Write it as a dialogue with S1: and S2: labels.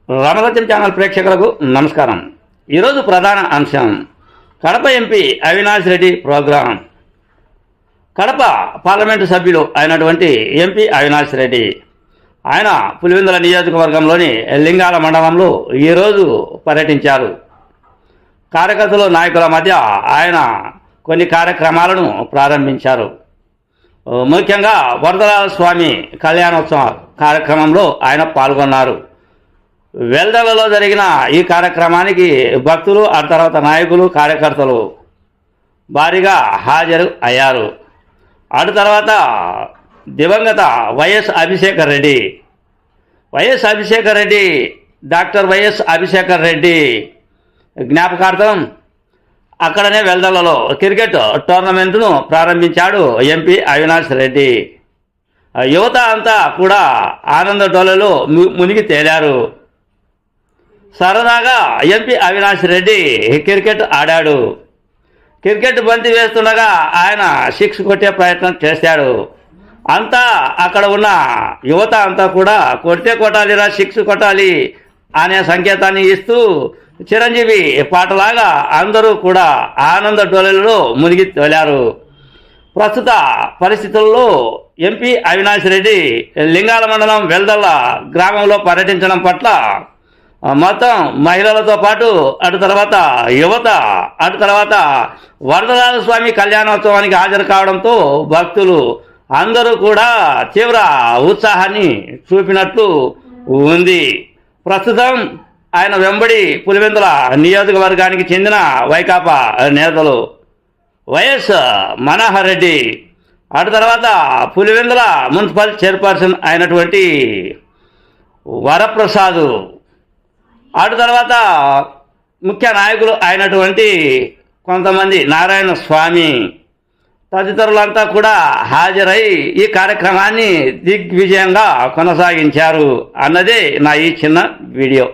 S1: Ramasatyam channel ప్రేక్షకులకు నమస్కారం. ఈరోజు ప్రధాన అంశం Kadapa MP Avinash Reddy program. Kadapa parliament సభ్యులు అయినటువంటి ఎంపీ అవినాష్ రెడ్డి ఆయన పులివెందుల నియోజకవర్గంలోని లింగాల మండలంలో ఈరోజు పర్యటించారు. కార్యకర్తలు నాయకుల మధ్య ఆయన కొన్ని కార్యక్రమాలను ప్రారంభించారు. ముఖ్యంగా వరదరాజ స్వామి కళ్యాణోత్సవ కార్యక్రమంలో ఆయన పాల్గొన్నారు. వెల్దలలో జరిగిన ఈ కార్యక్రమానికి భక్తులు ఆ తర్వాత నాయకులు కార్యకర్తలు భారీగా హాజరు అయ్యారు. అటు తర్వాత దివంగత YS Abhishekar Reddy doctor YS Abhishekar Reddy జ్ఞాపకార్థం అక్కడనే వెల్దలలో క్రికెట్ టోర్నమెంట్ను ప్రారంభించాడు ఎంపీ అవినాష్ రెడ్డి. యువత అంతా కూడా ఆనంద డోలలో మునిగి తేలారు. సరదాగా ఎంపీ అవినాష్ రెడ్డి క్రికెట్ ఆడాడు. క్రికెట్ బంతి వేస్తుండగా ఆయన సిక్స్ కొట్టే ప్రయత్నం చేశాడు. అంతా అక్కడ ఉన్న యువత అంతా కూడా కొడితే కొట్టాలిరా, సిక్స్ కొట్టాలి అనే సంకేతాన్ని ఇస్తూ చిరంజీవి పాటలాగా అందరూ కూడా ఆనంద డోలలో మునిగి తేలారు. ప్రస్తుత పరిస్థితుల్లో ఎంపీ అవినాష్ రెడ్డి లింగాల మండలం వెల్దల్ల గ్రామంలో పర్యటించడం పట్ల మొత్తం మహిళలతో పాటు అటు తర్వాత యువత అటు తర్వాత వరదరాజ స్వామి కళ్యాణోత్సవానికి హాజరు కావడంతో భక్తులు అందరూ కూడా తీవ్ర ఉత్సాహాన్ని చూపినట్లు ఉంది. ప్రస్తుతం ఆయన వెంబడి పులివెందుల నియోజకవర్గానికి చెందిన వైకాపా నేతలు వైఎస్ మనోహర్ రెడ్డి, అటు తర్వాత పులివెందుల మున్సిపల్ చైర్పర్సన్ అయినటువంటి వరప్రసాద్, అటు తర్వాత ముఖ్య నాయకులు అయినటువంటి కొంతమంది నారాయణ స్వామి తదితరులంతా కూడా హాజరై ఈ కార్యక్రమాన్ని దిగ్విజయంగా కొనసాగించారు అన్నదే నా ఈ చిన్న వీడియో.